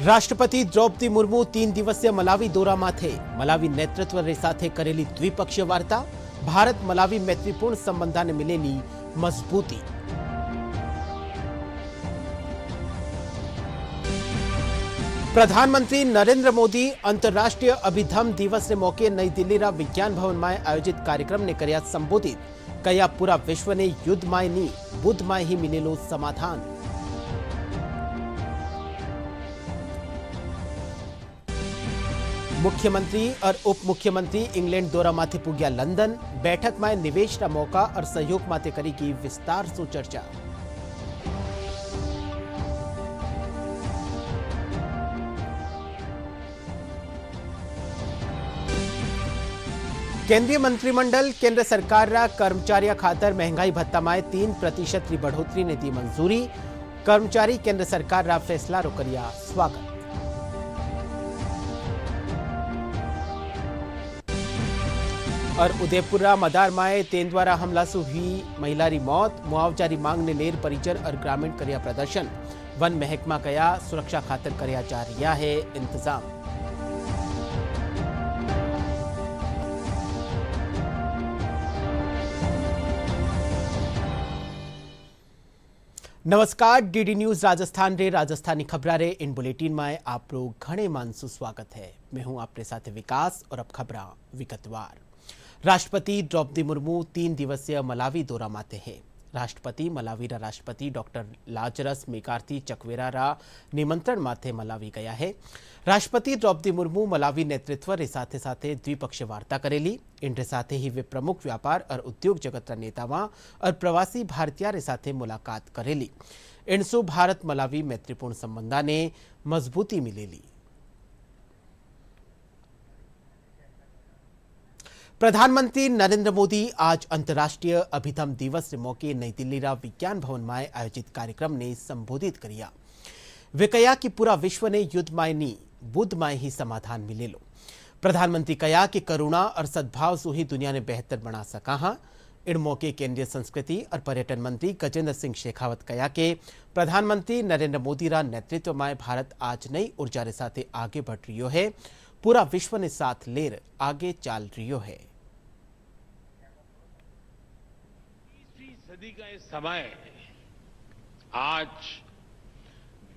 રાષ્ટ્રપતિ દ્રૌપદી મુર્મુ 3 દિવસીય મલાવી દોરામાં છે। મલાવી નેતૃત્વ સાથે કરેલી દ્વિપક્ષીય વાર્તા, ભારત મલાવી મૈત્રીપૂર્ણ સંબંધને મિલેલી મજબૂતી। प्रधानमंत्री नरेंद्र मोदी अंतर्राष्ट्रीय अभिधम दिवस के मौके नई दिल्ली विज्ञान भवन में आयोजित कार्यक्रम ने कर्या संबोधित। कया पूरा विश्व ने युद्ध में नहीं बुद्ध में ही मिलेलो समाधान। मुख्यमंत्री और उप मुख्यमंत्री इंग्लैंड दौरा माथे पुग्या लंदन। बैठक में निवेश का मौका और सहयोग माथे करेगी विस्तार से चर्चा। केंद्रीय मंत्रिमंडल केंद्र सरकार कर्मचारी खातर महंगाई भत्ता में 3% की बढ़ोतरी ने दी मंजूरी। कर्मचारी केंद्र सरकार फैसला रो करिया स्वागत। और उदयपुर मदार में तेंदुआरा हमला से हुई महिला री मौत। मुआवजा री मांग ने लेर परिजन और ग्रामीण करिया प्रदर्शन। वन महकमा कया सुरक्षा खातर करिया जा रहा है इंतजाम। नमस्कार, डीडी न्यूज राजस्थान रे राजस्थानी खबरा रे इन बुलेटिन में आप लोग घणे मानसु स्वागत है। मैं हूं आपके साथ विकास और अब खबरा विगतवार। राष्ट्रपति द्रौपदी मुर्मू 3 दिवसीय मलावी दौरा माते हैं। राष्ट्रपति मलावी रा राष्ट्रपति डॉक्टर लाजरस मेकार्थी चकवेरा रा निमंत्रण माथे मलावी गया है। राष्ट्रपति द्रौपदी मुर्मू मलावी नेतृत्व रे साथे साथे द्विपक्षीय वार्ता करेली। इनके साथे ही वे प्रमुख व्यापार और उद्योग जगत रा नेतावा और प्रवासी भारतीय रे साथे मुलाकात करेली। इनसु भारत मलावी मैत्रीपूर्ण संबंधा ने मजबूती मिलेली। प्रधानमंत्री नरेंद्र मोदी आज अंतर्राष्ट्रीय अभिधम दिवस के मौके नई दिल्ली विज्ञान भवन में आयोजित कार्यक्रम ने संबोधित किया। वे कहा कि पूरा विश्व ने युद्ध में नहीं बुद्ध में ही समाधान मिलेलो। प्रधानमंत्री कहा कि करुणा और सद्भाव से ही दुनिया ने बेहतर बना सका। हाँ, इन मौके केंद्रीय संस्कृति और पर्यटन मंत्री गजेंद्र सिंह शेखावत कहा कि प्रधानमंत्री नरेंद्र मोदी रा नेतृत्व में भारत आज नई ऊर्जा के साथ आगे बढ़ रही है। पूरा विश्व ने साथ लेर आगे चाल रही है। सदी का इस समय आज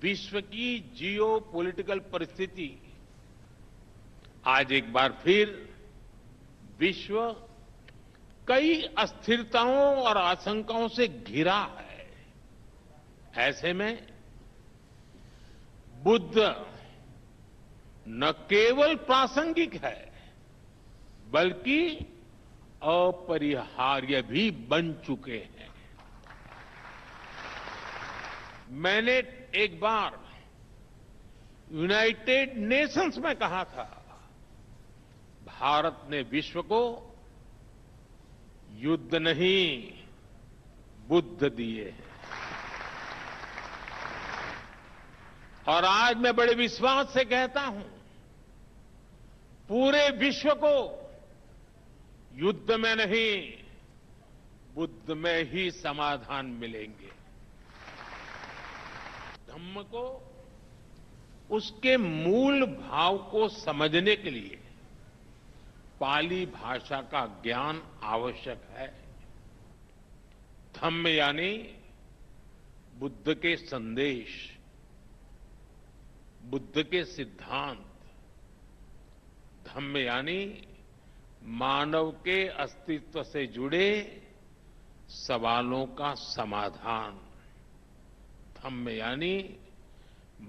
विश्व की जियो पॉलिटिकल परिस्थिति आज एक बार फिर विश्व कई अस्थिरताओं और आशंकाओं से घिरा है। ऐसे में बुद्ध न केवल प्रासंगिक है बल्कि अपरिहार्य भी बन चुके हैं। मैंने एक बार यूनाइटेड नेशंस में कहा था, भारत ने विश्व को युद्ध नहीं बुद्ध दिए हैं। और आज मैं बड़े विश्वास से कहता हूं, पूरे विश्व को युद्ध में नहीं बुद्ध में ही समाधान मिलेंगे। धम्म को उसके मूल भाव को समझने के लिए पाली भाषा का ज्ञान आवश्यक है। धम्म यानी बुद्ध के संदेश, बुद्ध के सिद्धांत। धम्म यानी मानव के अस्तित्व से जुड़े सवालों का समाधान। धम्म यानी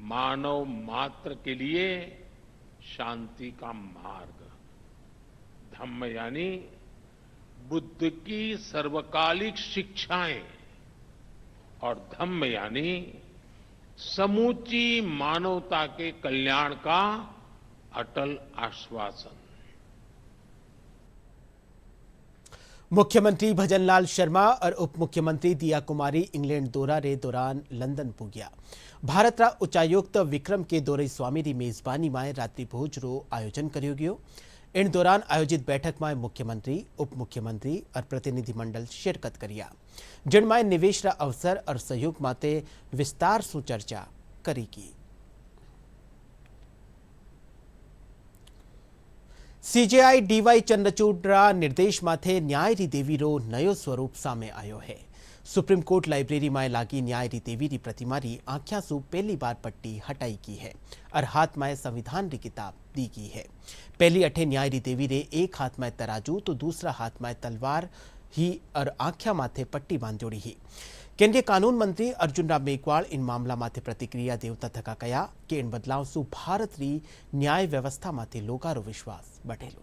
मानव मात्र के लिए शांति का मार्ग। धम्म यानी बुद्ध की सर्वकालिक शिक्षाएं। और धम्म यानी समूची मानवता के कल्याण का अटल आश्वासन। मुख्यमंत्री भजनलाल शर्मा और उप मुख्यमंत्री दिया कुमारी इंग्लैंड दौरा रे दौरान लंदन पुग्या। भारत रा उच्चायुक्त विक्रम के दौरे स्वामी री मेजबानी में रात्रि भोज रो आयोजन करियो गयो। इन दौरान आयोजित बैठक में मुख्यमंत्री, उप मुख्यमंत्री और प्रतिनिधिमंडल शिरकत करिया, जिनमें निवेश रा अवसर और सहयोग माते विस्तार से चर्चा करेगी। સીજેઆઈ ડીવાય ચંદ્રચૂડના નિર્દેશમાંથી ન્યાયની દેવીનો નયો સ્વરૂપ સામે આવ્યો है। सुप्रीम कोर्ट लाइब्रेरी में लागी न्याय देवी री प्रतिमा री आंखियां सु पहली बार पट्टी हटाई की है और हाथ में संविधान री किताब दी की है। पहली अठे न्याय देवी रे एक हाथ में तराजू तो दूसरा हाथ में तलवार ही और आंखिया माथे पट्टी बांधोड़ी ही। केंद्रीय कानून मंत्री अर्जुन राम मेघवाल इन मामला माथे प्रतिक्रिया देवता थका कया कि इन बदलाव सु भारत री न्याय व्यवस्था माथे लोकारो विश्वास बढ़ेलो।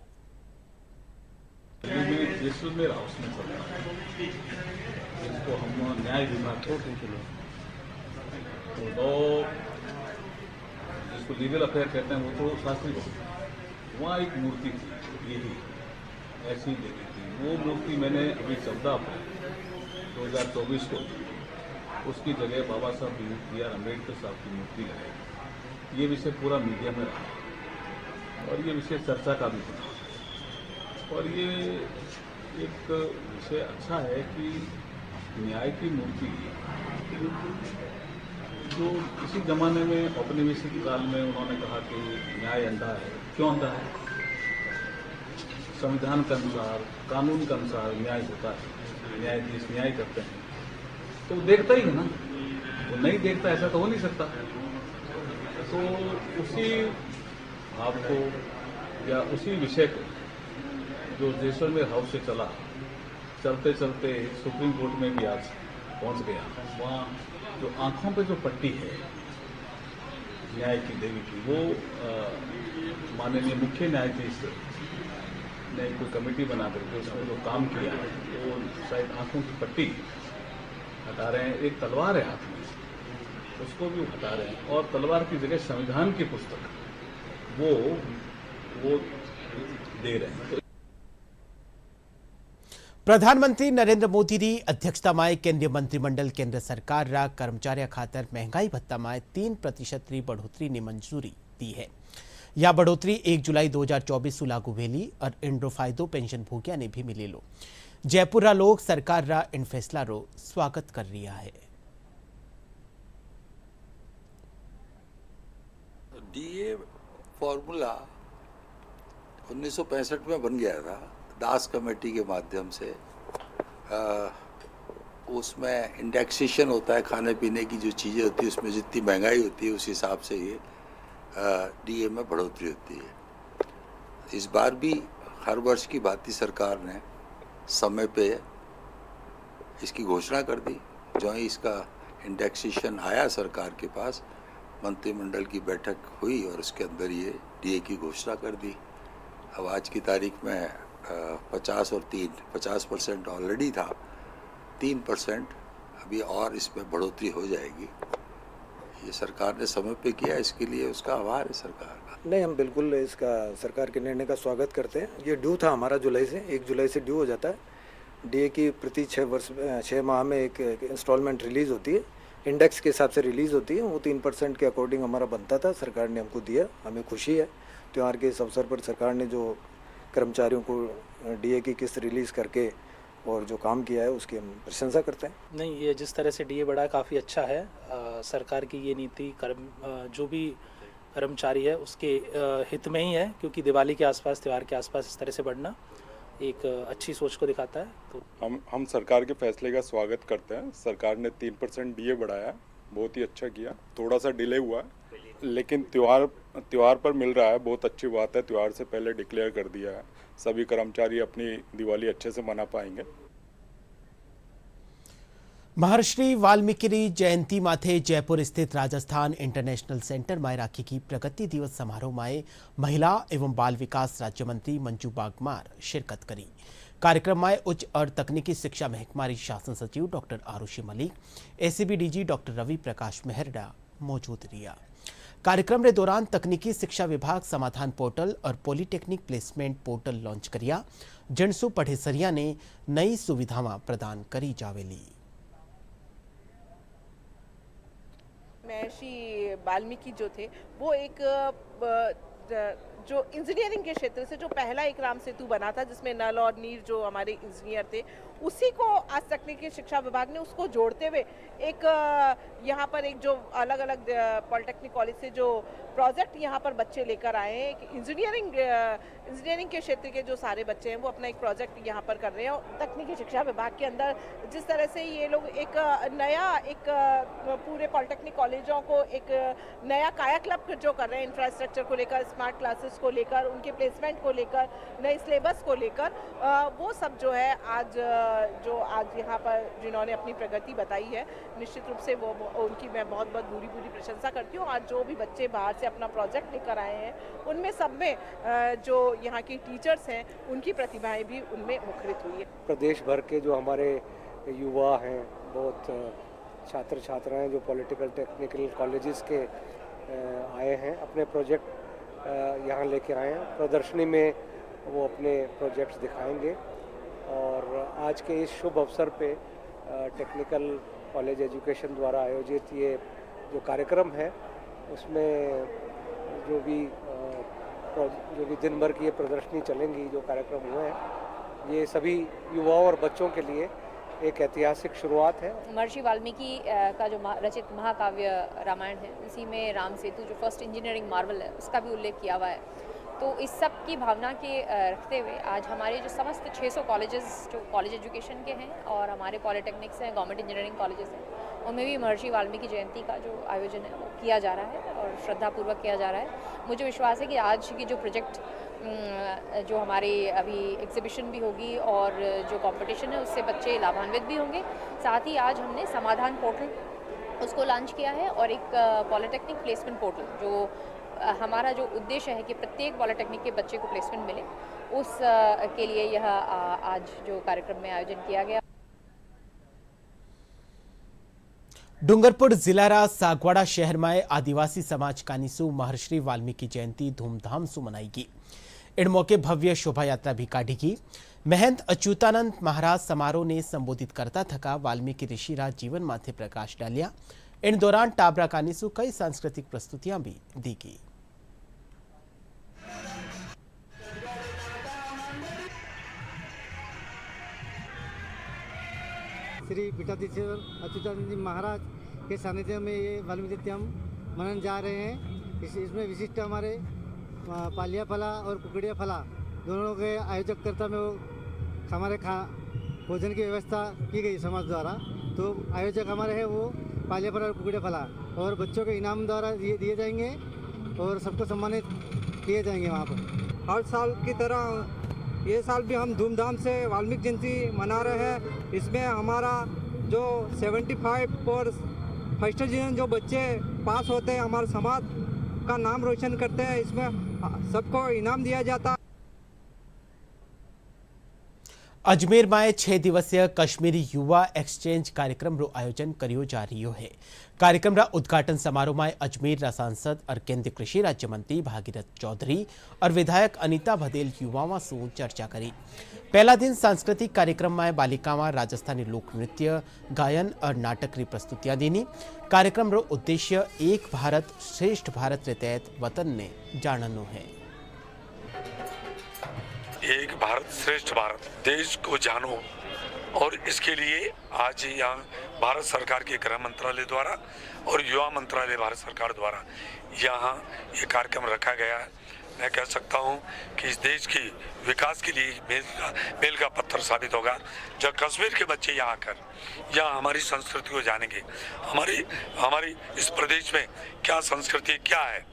इसको हम न्याय विभाग तो लॉ जिसको लीगल अफेयर कहते हैं वो तो शास्त्री हो। वहाँ एक मूर्ति थी यही ऐसी देखी थी। वो मूर्ति मैंने अभी 2024 को उसकी जगह बाबा साहब B.R. अम्बेडकर साहब की मूर्ति लगाई। ये विषय पूरा मीडिया में रहा और ये विषय चर्चा का भी बना और ये एक विषय अच्छा है कि न्याय की मूर्ति जो इसी जमाने में औपनिवेशिक काल में उन्होंने कहा कि न्याय अंधा है। क्यों अंधा है? संविधान के अनुसार कानून के अनुसार न्याय होता है। न्यायाधीश न्याय करते हैं तो वो देखता ही है ना। वो नहीं देखता ऐसा तो हो नहीं सकता। तो उसी भाव को या उसी विषय को जो जैसलमेर हाउस से चला चलते चलते सुप्रीम कोर्ट में भी आज पहुंच गया। वहाँ जो आंखों पे जो पट्टी है न्याय की देवी की वो माननीय मुख्य न्यायाधीश ने कोई कमेटी बना करके उसमें जो काम किया वो शायद आंखों की पट्टी हटा रहे हैं। एक तलवार है हाथ में उसको भी हटा रहे हैं और तलवार की जगह संविधान की पुस्तक वो दे रहे हैं। प्रधानमंत्री नरेंद्र मोदी की अध्यक्षता में केंद्रीय मंत्रिमंडल केंद्र सरकार रा कर्मचारी खातर महंगाई भत्ता में 3% री बढ़ोतरी ने मंजूरी दी है। यह बढ़ोतरी 1 जुलाई 2024 से लागू भेली और इनरो फायदो पेंशन भोगिया ने भी मिलेलो। जयपुर रा लोग सरकार रा इन फैसला रो स्वागत कर रिया है। डीए फॉर्मूला 1965 में बन गया था दास कमेटी के माध्यम से। उसमें इंडेक्सेशन होता है, खाने पीने की जो चीज़ें होती है उसमें जितनी महंगाई होती है उस हिसाब से ये डीए में बढ़ोतरी होती है। इस बार भी हर वर्ष की भांति सरकार ने समय पे इसकी घोषणा कर दी। जो ही इसका इंडेक्सेशन आया सरकार के पास मंत्रिमंडल की बैठक हुई और उसके अंदर ये डीए की घोषणा कर दी। अब आज की तारीख में 50% ऑलरेडी था, 3% अभी और इसमें बढ़ोतरी हो जाएगी। ये सरकार ने समय पे किया, इसके लिए उसका आभार है सरकार का। नहीं, हम बिल्कुल इसका सरकार के निर्णय का स्वागत करते हैं। ये ड्यू था हमारा जुलाई से, 1 जुलाई से ड्यू हो जाता है। डीए की प्रति 6 माह में एक इंस्टॉलमेंट रिलीज़ होती है, इंडेक्स के हिसाब से रिलीज़ होती है। वो 3% के अकॉर्डिंग हमारा बनता था, सरकार ने हमको दिया, हमें खुशी है। त्यौहार के इस अवसर पर सरकार ने जो कर्मचारियों को डीए की किस्त रिलीज़ करके और जो काम किया है उसकी हम प्रशंसा करते हैं। नहीं, ये जिस तरह से डीए बढ़ा काफ़ी अच्छा है। सरकार की ये नीति जो भी कर्मचारी है उसके हित में ही है, क्योंकि दिवाली के आसपास, त्यौहार के आसपास इस तरह से बढ़ना एक अच्छी सोच को दिखाता है। तो हम सरकार के फैसले का स्वागत करते हैं। सरकार ने 3% डीए बढ़ाया, बहुत ही अच्छा किया। थोड़ा सा डिले हुआ लेकिन त्योहार पर मिल रहा है, बहुत अच्छी बात है। त्योहार से पहले डिक्लेयर कर दिया है, सभी कर्मचारी अपनी दिवाली अच्छे से मना पाएंगे। महर्षि वाल्मीकि जयंती माथे जयपुर स्थित राजस्थान इंटरनेशनल सेंटर में राखी की प्रगति दिवस समारोह में महिला एवं बाल विकास राज्य मंत्री मंजू बागमार शिरकत करी। कार्यक्रम में उच्च और तकनीकी शिक्षा महकमा शासन सचिव doctor Arushi Malik, ACB DG doctor Ravi Prakash Mehrda मौजूद रहा। कार्यक्रम के दौरान तकनीकी शिक्षा विभाग समाधान पोर्टल और पॉलीटेक्निक प्लेसमेंट पोर्टल लॉन्च करिया, जिनसु पढ़ेसरिया ने नई सुविधावां प्रदान करी जावेली। महर्षि वाल्मीकि जो थे वो एक जो इंजीनियरिंग के क्षेत्र से जो पहला एक राम सेतु बना था, जिसमें नल और नीर जो हमारे इंजीनियर थे, उसी को आज तकनीकी शिक्षा विभाग ने उसको जोड़ते हुए एक यहाँ पर एक जो अलग अलग पॉलिटेक्निक कॉलेज से जो प्रोजेक्ट यहाँ पर बच्चे लेकर आए हैं, इंजीनियरिंग के क्षेत्र के जो सारे बच्चे हैं वो अपना एक प्रोजेक्ट यहाँ पर कर रहे हैं। और तकनीकी शिक्षा विभाग के अंदर जिस तरह से ये लोग एक नया एक पूरे पॉलिटेक्निक कॉलेजों को एक नया कायाकल्प जो कर रहे हैं, इंफ्रास्ट्रक्चर को लेकर, स्मार्ट क्लासेस को लेकर, उनके प्लेसमेंट को लेकर, नए सिलेबस को लेकर, वो सब जो है आज यहाँ पर जिन्होंने अपनी प्रगति बताई है, निश्चित रूप से वो उनकी मैं बहुत बहुत पूरी प्रशंसा करती हूँ। आज जो भी बच्चे बाहर से अपना प्रोजेक्ट लेकर आए हैं, उनमें सब में जो यहाँ की टीचर्स हैं, उनकी प्रतिभाएं भी उनमें मुखरित हुई है। प्रदेश भर के जो हमारे युवा हैं, बहुत छात्र छात्राएं जो पॉलिटिकल टेक्निकल कॉलेजेस के आए हैं, अपने प्रोजेक्ट यहाँ लेके आए हैं। प्रदर्शनी में वो अपने प्रोजेक्ट्स दिखाएंगे और आज के इस शुभ अवसर पे टेक्निकल कॉलेज एजुकेशन द्वारा आयोजित ये जो कार्यक्रम है, उसमें जो भी दिन भर की ये प्रदर्शनी चलेंगी, जो कार्यक्रम हुए हैं, ये सभी युवाओं और बच्चों के लिए एक ऐतिहासिक शुरुआत है। महर्षि वाल्मीकि का जो रचित महाकाव्य रामायण है, उसी में राम सेतु जो फर्स्ट इंजीनियरिंग मार्वल है, उसका भी उल्लेख किया हुआ है। तो इस सब की भावना के रखते हुए आज हमारे जो समस्त 600 कॉलेजेस जो कॉलेज एजुकेशन के हैं और हमारे पॉलिटेक्निक्स हैं, गवर्नमेंट इंजीनियरिंग कॉलेजेस हैं, उनमें भी महर्षि वाल्मीकि जयंती का जो आयोजन है वो किया जा रहा है और श्रद्धापूर्वक किया जा रहा है। मुझे विश्वास है कि आज की जो प्रोजेक्ट जो हमारी अभी एग्जीबिशन भी होगी और जो कंपटीशन है, उससे बच्चे लाभान्वित भी होंगे। साथ ही आज हमने समाधान पोर्टल उसको लॉन्च किया है और एक पॉलिटेक्निक प्लेसमेंट पोर्टल, जो हमारा जो उद्देश्य है कि प्रत्येक पॉलिटेक्निक के बच्चे को प्लेसमेंट मिले, उस के लिए यह आज जो कार्यक्रम में आयोजन किया गया। डूंगरपुर जिलारा सागवाड़ा शहर में आदिवासी समाज कानीसु महर्षि वाल्मीकि जयंती धूमधाम से मनाएगी। इन मौके भव्य शोभा यात्रा भी काटेगी। महंत अच्युतानंद महाराज समारोह ने संबोधित करता थका वाल्मीकि ऋषि राज जीवन माथे प्रकाश डालिया। इन दौरान टाबरा कानीसु कई सांस्कृतिक प्रस्तुतियां भी दी गई। श्री पीठाधीश्वर अच्युतानंद जी महाराज के सानिध्य में ये वाल्मीकि जयंती हम मनन जा रहे हैं। इसमें विशिष्ट हमारे पालिया फला और कुकड़िया फला दोनों के आयोजककर्ता में वो हमारे भोजन की व्यवस्था की गई समाज द्वारा। तो आयोजक हमारे हैं वो पालिया फला और कुकड़िया फला, और बच्चों के इनाम द्वारा दिए जाएंगे और सबको सम्मानित किए जाएंगे वहाँ पर। हर साल की तरह ये साल भी हम धूमधाम से वाल्मीकि जयंती मना रहे हैं। इसमें हमारा जो 75 पर फर्स्ट डिवीजन जो बच्चे पास होते हैं, हमारे समाज का नाम रोशन करते हैं, इसमें सबको इनाम दिया जाता है। अजमेर में 6 दिवसीय कश्मीरी युवा एक्सचेंज कार्यक्रम रो आयोजन करियो जा रही है। कार्यक्रम रा उद्घाटन समारोह में अजमेर रा सांसद और केंद्रीय कृषि राज्य मंत्री भागीरथ चौधरी और विधायक अनीता भदेल युवाओं से चर्चा करी। पहला दिन सांस्कृतिक कार्यक्रम में बालिकाओं राजस्थानी लोक नृत्य, गायन और नाटक री प्रस्तुतियां देनी। कार्यक्रम रो उद्देश्य एक भारत श्रेष्ठ भारत रे तहत वतन ने जाननो है। एक भारत श्रेष्ठ भारत, देश को जानो, और इसके लिए आज यहाँ भारत सरकार के गृह मंत्रालय द्वारा और युवा मंत्रालय भारत सरकार द्वारा यहाँ ये कार्यक्रम रखा गया है। मैं कह सकता हूँ कि इस देश के विकास के लिए मेल का पत्थर साबित होगा जब कश्मीर के बच्चे यहाँ आकर यहाँ हमारी संस्कृति को जानेंगे। हमारी इस प्रदेश में क्या संस्कृति क्या है,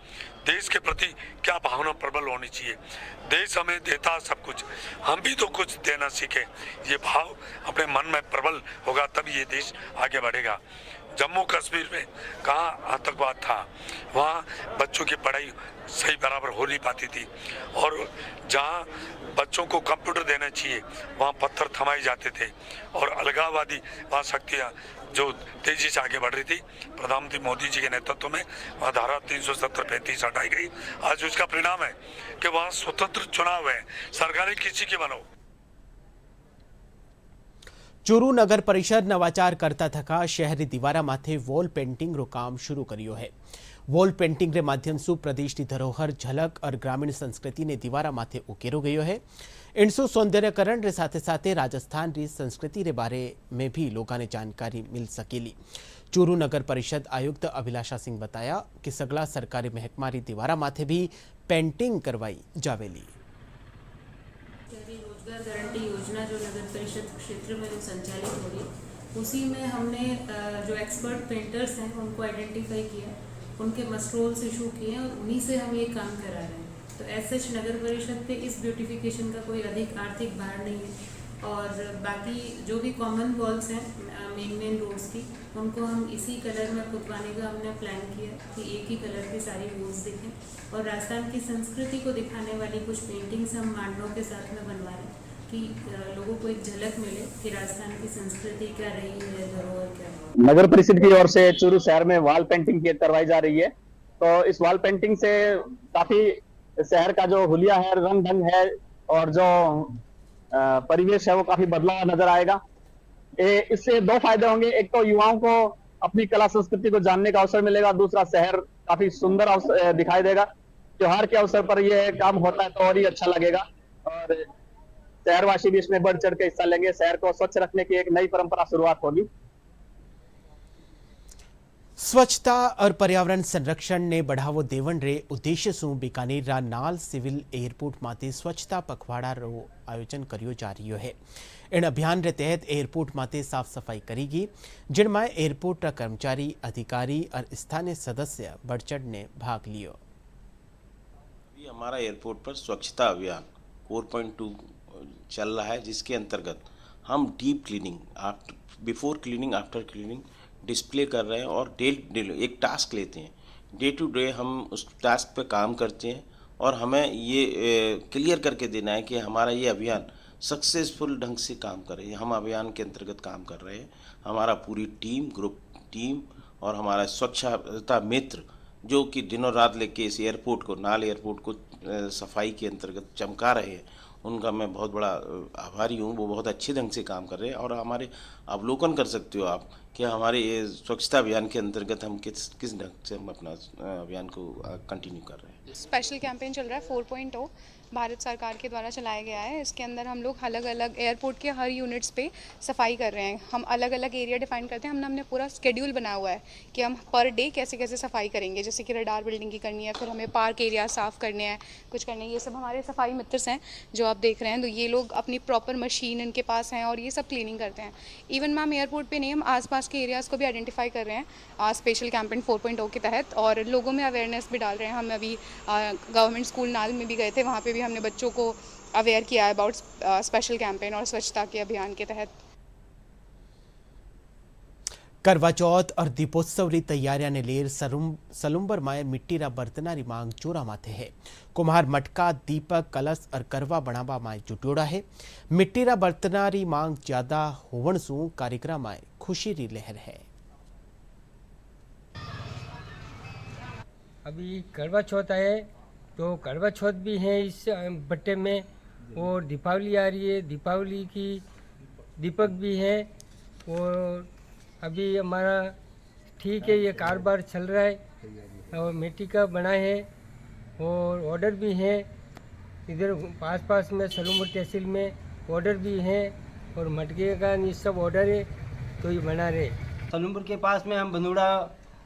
देश के प्रति क्या भावना प्रबल होनी चाहिए। देश हमें देता सब कुछ, हम भी तो कुछ देना सीखें। ये भाव अपने मन में प्रबल होगा तभी ये देश आगे बढ़ेगा। जम्मू कश्मीर में कहाँ आतंकवाद था, वहाँ बच्चों की पढ़ाई सही बराबर हो नहीं पाती थी, और जहाँ बच्चों को कंप्यूटर देना चाहिए वहाँ पत्थर थमाए जाते थे, और अलगाववादी वहाँ शक्तियाँ जो तेजी से आगे बढ़ रही थी, प्रधानमंत्री मोदी जी के नेतृत्व में वहाँ धारा 370-35 हटाई गई। आज उसका परिणाम है कि वहाँ स्वतंत्र चुनाव है, सरकारें किसी की बनो। चूरू नगर परिषद नवाचार करता थका शहरी दीवारा माथे वॉल पेंटिंग रो काम शुरू करियो है। वॉल पेंटिंग रे माध्यम से प्रदेश की धरोहर झलक और ग्रामीण संस्कृति ने दीवारा माथे उकेरो गयो है। इनसु सौंदर्यकरण रे साथे साथे राजस्थान री संस्कृति रे बारे में भी लोगों ने जानकारी मिल सकेली। चूरू नगर परिषद आयुक्त अभिलाषा सिंह बताया कि सगला सरकारी महकमा री दीवारा माथे भी पेंटिंग करवाई जावेली। रोजगार गारंटी योजना जो नगर परिषद क्षेत्र में जो संचालित हो रही, उसी में हमने जो एक्सपर्ट पेंटर्स हैं उनको आइडेंटिफाई किया, उनके मस्ट्रोल्स इशू किए और उन्हीं से हम ये काम करा रहे हैं। तो ऐसे नगर परिषद पे इस ब्यूटिफिकेशन का कोई अधिक आर्थिक भार नहीं है और बाकी जो भी कॉमन वॉल्स हैं मेन रोड्स की, उनको हम इसी कलर में पुतवाने का हमने प्लान किया कि एक ही कलर की सारी वॉल्स दिखें और राजस्थान की संस्कृति को दिखाने वाली कुछ पेंटिंग्स हम मांडवों के साथ में बनवा रहे हैं कि लोगों को एक झलक मिले कि राजस्थान की संस्कृति क्या रही है, धरोहर क्या है। नगर परिषद की ओर से चूरू शहर में वॉल पेंटिंग करवाई जा रही है। तो इस वॉल पेंटिंग से काफी शहर का जो हुलिया है, रंग ढंग है और जो परिवेश है वो काफी बदला हुआ नजर आएगा। इससे दो फायदे होंगे, एक तो युवाओं को अपनी कला संस्कृति को जानने का अवसर मिलेगा, दूसरा शहर काफी सुंदर दिखाई देगा। त्योहार के अवसर पर यह काम होता है तो और ही अच्छा लगेगा और शहरवासी भी इसमें बढ़ चढ़ के हिस्सा लेंगे। शहर को स्वच्छ रखने की एक नई परंपरा शुरुआत होगी। स्वच्छता और पर्यावरण संरक्षण ने बढ़ावो देवन रे उद्देश्य से बीकानेर रा नाल सिविल एयरपोर्ट माते स्वच्छता पखवाड़ा रो आयोजन करियो जा रही है। इन अभियान रे तहत एयरपोर्ट माते साफ सफाई करेगी, जिनमें एयरपोर्ट रा कर्मचारी, अधिकारी और स्थानीय सदस्य बढ़ चढ़ ने भाग लियो। हमारा एयरपोर्ट पर स्वच्छता अभियान 4.2 चल रहा है, जिसके अंतर्गत हम deep cleaning, before cleaning, after cleaning display कर रहे हैं और एक टास्क लेते हैं। डे टू डे हम उस टास्क पे काम करते हैं और हमें ये क्लियर करके देना है कि हमारा ये अभियान सक्सेसफुल ढंग से काम करे। हम अभियान के अंतर्गत काम कर रहे हैं। हमारा पूरी ग्रुप टीम और हमारा स्वच्छता मित्र जो कि दिनों रात लेके इस एयरपोर्ट को, नाल एयरपोर्ट को सफाई के अंतर्गत चमका रहे हैं, उनका मैं बहुत बड़ा आभारी हूँ। वो बहुत अच्छे ढंग से काम कर रहे हैं और हमारे अवलोकन कर सकते हो आप कि हमारे ये स्वच्छता अभियान के अंतर्गत हम किस ढंग से हम अपना अभियान को कंटिन्यू कर रहे हैं। स्पेशल कैंपेन चल रहा है 4.0, भारत सरकार के द्वारा चलाया गया है। इसके अंदर हम लोग अलग अलग एयरपोर्ट के हर यूनिट्स पे सफाई कर रहे हैं। हम अलग अलग एरिया डिफाइन करते हैं। हमने पूरा शेड्यूल बनाया हुआ है कि हम पर डे कैसे कैसे सफाई करेंगे। जैसे कि रडार बिल्डिंग की करनी है, फिर हमें पार्क एरिया साफ़ करने हैं, कुछ करने हैं। ये सब हमारे सफाई मित्र हैं जो आप देख रहे हैं। तो ये लोग अपनी प्रॉपर मशीन इनके पास हैं और ये सब क्लीनिंग करते हैं। इवन मैम एयरपोर्ट पर नहीं, हम आसपास के एरियाज़ को भी आइडेंटिफाई कर रहे हैं स्पेशल कैंपेन 4.0 के तहत और लोगों में अवेयरनेस भी डाल रहे हैं। हम अभी गवर्नमेंट स्कूल नाल में भी गए थे, वहाँ पे भी हमने बच्चों को अवेयर किया है अबाउट स्पेशल कैंपेन और स्वच्छता के अभियान के तहत। करवा चौथ और दीपोत्सव री तैयारियां ने लेर सलुम्बर माए मिट्टी रा बर्तना री मांग चोरा माथे है। कुम्हार मटका, दीपक, कलश और करवा बनावा माए जुटोड़ा है। मिट्टी रा बर्तना री मांग ज्यादा होवन सु कार्यक्रम माए खुशी री लहर है। अभी करवा चौथ है तो करवा चौथ भी है इस बट्टे में, और दीपावली आ रही है, दीपावली की दीपक भी है। और अभी हमारा ठीक है, ये कारोबार चल रहा है और मिट्टी का बना है और ऑर्डर भी है। इधर पास में सलूमपुर तहसील में ऑर्डर भी है और मटके का ये सब ऑर्डर है तो ये बना रहे। सलूमपुर के पास में हम बंदूड़ा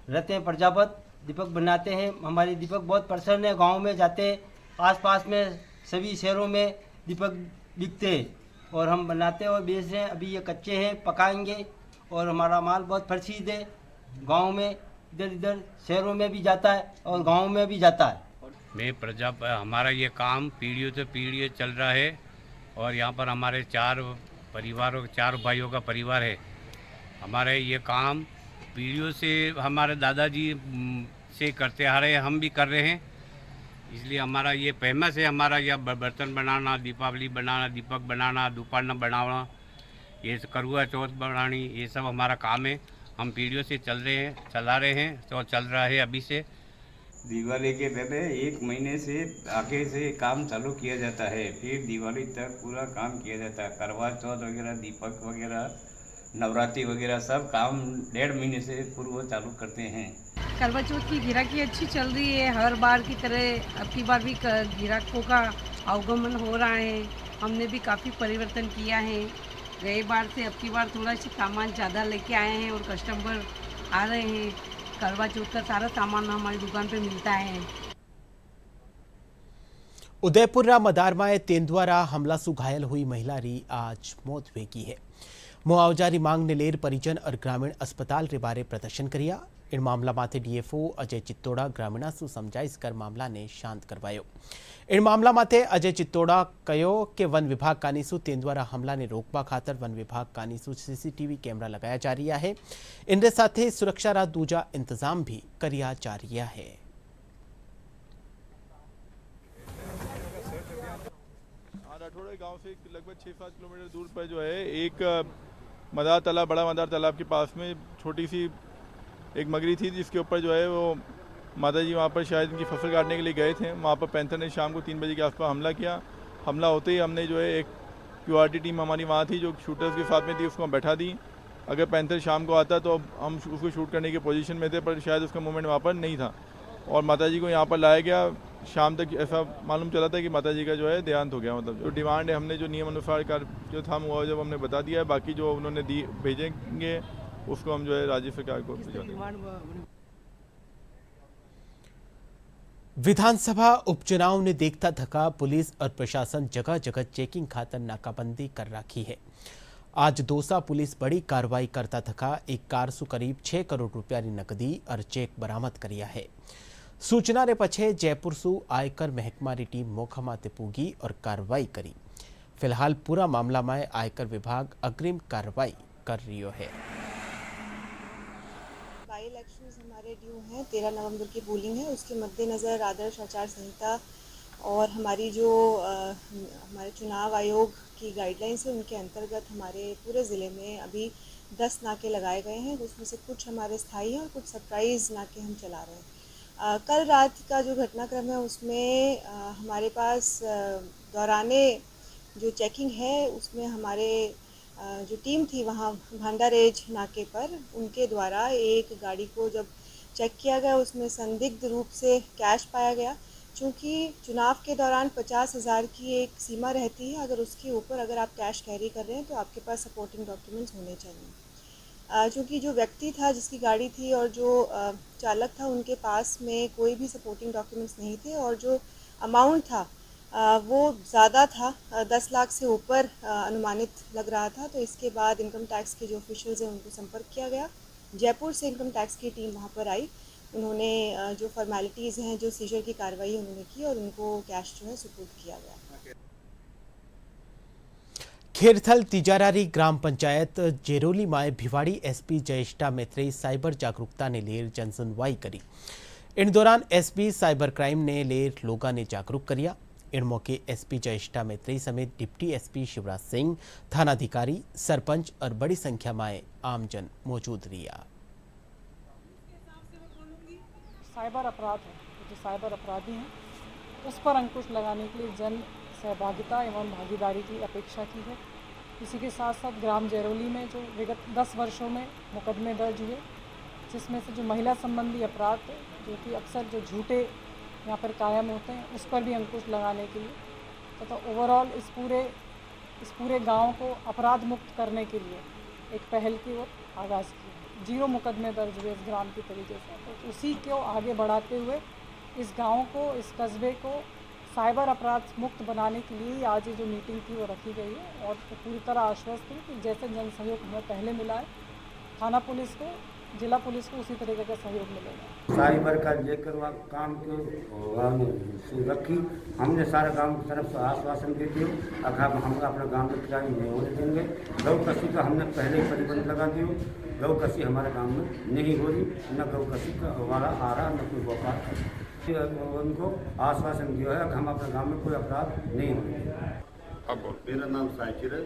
रहते हैं, प्रजापत दीपक बनाते हैं। हमारे दीपक बहुत प्रसन्न है, गांव में जाते हैं, आसपास में सभी शहरों में दीपक बिकते हैं और हम बनाते हैं और बेच रहे हैं। अभी ये कच्चे हैं, पकाएंगे और हमारा माल बहुत प्रसिद्ध है। गांव में इधर इधर शहरों में भी जाता है और गांव में भी जाता है। हमारा ये काम पीढ़ियों से पीढ़ियों चल रहा है और यहाँ पर हमारे 4 भाइयों का परिवार है। हमारे ये काम पीढ़ियों से हमारे दादाजी से करते आ रहे हैं, हम भी कर रहे हैं। इसलिए हमारा ये फेमस है, हमारा यह बर्तन बनाना, दीपावली बनाना, दीपक बनाना, दुपाना बनाना, ये करवा चौथ बनानी, ये सब हमारा काम है। हम पीढ़ियों से चला रहे हैं तो चल रहा है अभी से। दिवाली के पहले 1 महीने से आगे से काम चालू किया जाता है, फिर दिवाली तक पूरा काम किया जाता है। करवा चौथ वगैरह, दीपक वगैरह, नवरात्रि वगैरह सब काम 1.5 महीने से पूर्व चालू करते हैं। करवा चौथ की गिराकी अच्छी चल रही है। हर बार की तरह अब की बार भी गिराकों का आगमन हो रहा है। हमने भी काफ़ी परिवर्तन किया है। गए बार से अब की बार थोड़ा सा सामान ज़्यादा लेके आए हैं और कस्टमर आ रहे हैं। करवा चौथ का सारा सामान हमारी दुकान पे मिलता है। ઉદયપુરના મદારમાં તેંદુઆરા હમલાસુ ઘાયલ હુઈ મહિલારી आज मौत वेगी है। मुआवजारी मांग ने लेर परिजन और ग्रामीण अस्पताल रे बारे प्रदर्शन करिया। इन मामला माथे डीएफओ अजय चित्तोड़ा ग्रामीणासु समझाइश कर मामला ने शांत करवायो। इन मामला माथे अजय चित्तोड़ा कहो कि वन विभाग कानीसु तेंदुआरा हमला ने रोकवा खातर वन विभाग कानीसु सीसीटीवी कैमरा लगाया जा रहा है। इनके साथ सुरक्षा रा दूजा इंतजाम भी करिया जा रहा है। राठौड़े गांव से लगभग 6-7 किलोमीटर दूर पर जो है एक मदार तालाब, बड़ा मदार तालाब के पास में छोटी सी एक मगरी थी, जिसके ऊपर जो है वो माता जी वहाँ पर शायद इनकी फसल काटने के लिए गए थे। वहाँ पर पैंथर ने शाम को 3 बजे के आसपास हमला किया। हमला होते ही हमने जो है एक क्यूआरटी टीम हमारी वहाँ थी जो शूटर्स के साथ में थी, उसको हम बैठा दी। अगर पैंथर शाम को आता तो हम उसको शूट करने की पोजीशन में थे, पर शायद उसका मूवमेंट वहाँ पर नहीं था और माता जी को यहाँ पर लाया गया। शाम तक ऐसा मालूम चला था कि माता जी का जो है देहांत हो गया। मतलब जो डिमांड है हमने जो नियम अनुसार जो था मुआवजा जब हमने बता दिया है, बाकी जो उन्होंने भेजेंगे उसको हम जो है राज्य सरकार को भिजवा। विधानसभा उपचुनाव ने देखता थका पुलिस और प्रशासन जगह जगह चेकिंग खातर नाकाबंदी कर रखी है। आज दौसा पुलिस बड़ी कार्रवाई करता थका एक कार सु करीब 6 करोड़ रुपया की नकदी और चेक बरामद किया है। सूचना रे पछे जयपुर सु आयकर महकमा री टीम मोखा माते पूगी और कार्रवाई करी। फिलहाल पूरा मामला में आयकर विभाग अग्रिम कार्रवाई कर रही है। बाई इलेक्शंस हमारे ड्यू हैं, 13 नवंबर की पोलिंग है। उसके मद्देनज़र आदर्श आचार संहिता और हमारी जो हमारे चुनाव आयोग की गाइडलाइंस है उनके अंतर्गत हमारे पूरे ज़िले में अभी 10 नाके लगाए गए हैं। उसमें से कुछ हमारे स्थायी हैं और कुछ सरप्राइज़ नाके हम चला रहे हैं। कल रात का जो घटनाक्रम है उसमें हमारे पास दौराने जो चेकिंग है उसमें हमारे जो टीम थी वहाँ भांडारेज नाके पर, उनके द्वारा एक गाड़ी को जब चेक किया गया उसमें संदिग्ध रूप से कैश पाया गया। चूँकि चुनाव के दौरान 50,000 की एक सीमा रहती है, अगर उसके ऊपर अगर आप कैश कैरी कर रहे हैं तो आपके पास सपोर्टिंग डॉक्यूमेंट्स होने चाहिए। चूँकि जो व्यक्ति था जिसकी गाड़ी थी और जो चालक था उनके पास में कोई भी सपोर्टिंग डॉक्यूमेंट्स नहीं थे और जो अमाउंट था वो ज़्यादा था, 10 लाख से ऊपर अनुमानित लग रहा था। तो इसके बाद इनकम टैक्स के जो ऑफिशियल्स हैं उनको संपर्क किया गया। जयपुर से इनकम टैक्स की टीम वहाँ पर आई। उन्होंने जो फॉर्मेलिटीज़ हैं, जो सीजर की कार्रवाई उन्होंने की और उनको कैश जो है सुपुर्द किया गया। खेरथल तिजारारी ग्राम पंचायत जेरोली माए भिवाड़ी एसपी जयेष्ठा मैत्रेयी साइबर जागरूकता ने लेर जनसुनवाई करी। इन दौरान एसपी साइबर क्राइम ने लेर लोगों ने जागरूक करिया। इन मौके एसपी जयेष्ठा मैत्रेयी समेत डिप्टी एसपी शिवराज सिंह, थानाधिकारी, सरपंच और बड़ी संख्या में आमजन मौजूद रिया। साइबर अपराध है, जो साइबर अपराधी हैं उस पर अंकुश लगाने के लिए जन सहभागिता एवं भागीदारी की अपेक्षा की है। इसी के साथ साथ ग्राम जयरोली में जो विगत 10 वर्षों में मुकदमे दर्ज हुए, जिसमें से जो महिला संबंधी अपराध जो कि अक्सर जो झूठे यहाँ पर कायम होते हैं उस पर भी अंकुश लगाने के लिए तथा ओवरऑल इस पूरे गांव को अपराध मुक्त करने के लिए एक पहल की ओर आगाज़ की। 0 मुकदमे दर्ज हुए इस ग्राम की तरीके से, तो उसी को आगे बढ़ाते हुए इस गांव को, इस कस्बे को साइबर अपराध मुक्त बनाने के लिए आज ये जो मीटिंग थी वो रखी गई है और पूरी तरह आश्वस्त हूँ कि जैसे जन सहयोग हमें पहले मिला है, थाना पुलिस को, जिला पुलिस को उसी तरीके का सहयोग मिलेगा। साइबर का लेकर काम को रखी, हमने सारा गांव की तरफ से आश्वासन दे दिए, अगर हम अपना गांव में क्राइम नहीं होने देंगे। गौ कसी का हमने पहले ही प्रतिबंध लगा दिए। गौ कसी हमारे गांव में नहीं हो रही, न गौ कसी का हमारा आ रहा, न कोई व्यापार। उनको आश्वासन दिया है कि हम अपने गांव में कोई अपराध नहीं होंगे। अब मेरा नाम साइकिर है,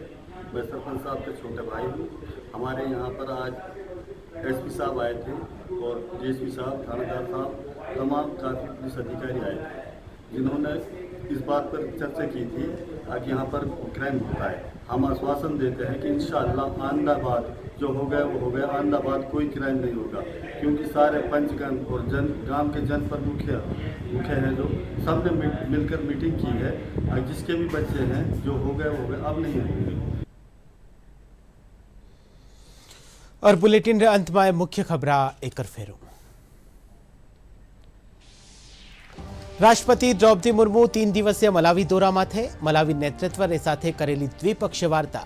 मैं सरपंच साहब के छोटे भाई हूँ। हमारे यहाँ पर आज एसपी साहब आए थे और डीएसपी साहब, थानेदार साहब, तमाम काफ़ी पुलिस अधिकारी आए थे, जिन्होंने इस बात पर चर्चा की थी कि यहाँ पर क्राइम होता है। हम आश्वासन देते हैं कि इंशाअल्लाह आइंदा बाद जो हो गया वो हो गया, आइंदा बाद कोई क्राइम नहीं होगा, क्योंकि सारे पंचगण और गांव के जन पर मुखिया हैं जो सब ने मिलकर मीटिंग की है। जिसके भी बच्चे हैं जो हो गए वो हो गए, अब नहीं होंगे। और बुलेटिन रे अंत में मुख्य खबरा एक फेरू। राष्ट्रपति द्रौपदी मुर्मू 3 दिवसीय मलावी दौरा में थे। मलावी नेतृत्व साथे करेली द्विपक्षीय वार्ता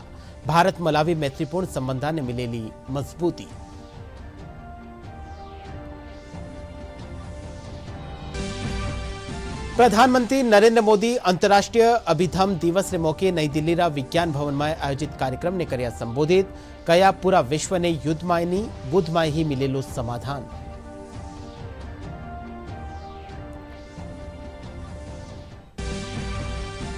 भारत मलावी मैत्रीपूर्ण संबंधा ने मिलेली मजबूती। प्रधानमंत्री नरेंद्र मोदी अंतर्राष्ट्रीय अभिधम दिवस के मौके नई दिल्ली रा विज्ञान भवन में आयोजित कार्यक्रम ने कर्या संबोधित। कया पूरा विश्व ने युद्ध में नहीं बुद्ध में ही मिलेलो समाधान।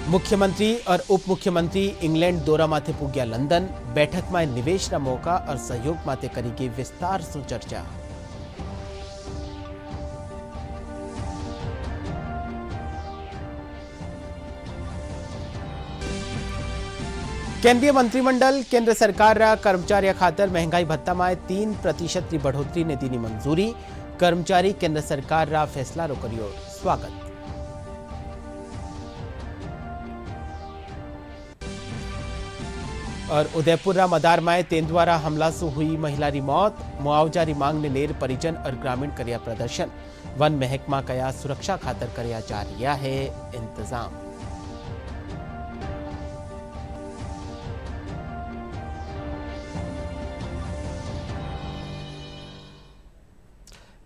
मुख्यमंत्री और उप मुख्यमंत्री इंग्लैंड दौरा माथे पुग्या लंदन। बैठक में निवेश रा मौका और सहयोग माथे करी गई विस्तार से चर्चा। केंद्रीय मंत्रिमंडल केंद्र सरकार रा कर्मचारी खातर महंगाई भत्ता में 3% की बढ़ोतरी ने दी मंजूरी। कर्मचारी केंद्र सरकार रा फैसला रो करियो स्वागत। और उदयपुर रा मदार में तेंदुआरा हमला से हुई महिला री मौत। मुआवजा री मांग ने लेर परिजन और ग्रामीण करिया प्रदर्शन। वन महकमा कया सुरक्षा खातर करिया जा रहा है इंतजाम।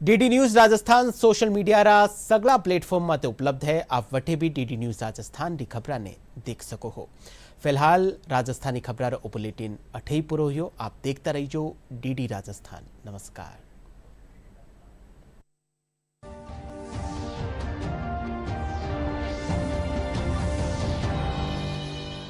DD news Rajasthan social media रा सगला प्लेटफॉर्म माते उपलब्ध है। आप वटे भी डीडी न्यूज राजस्थान री खबरा ने देख सको हो। फिलहाल राजस्थानी खबरा रो बुलेटिन अठे ही पूरो हो। आप देखता रहिजो डीडी राजस्थान। नमस्कार।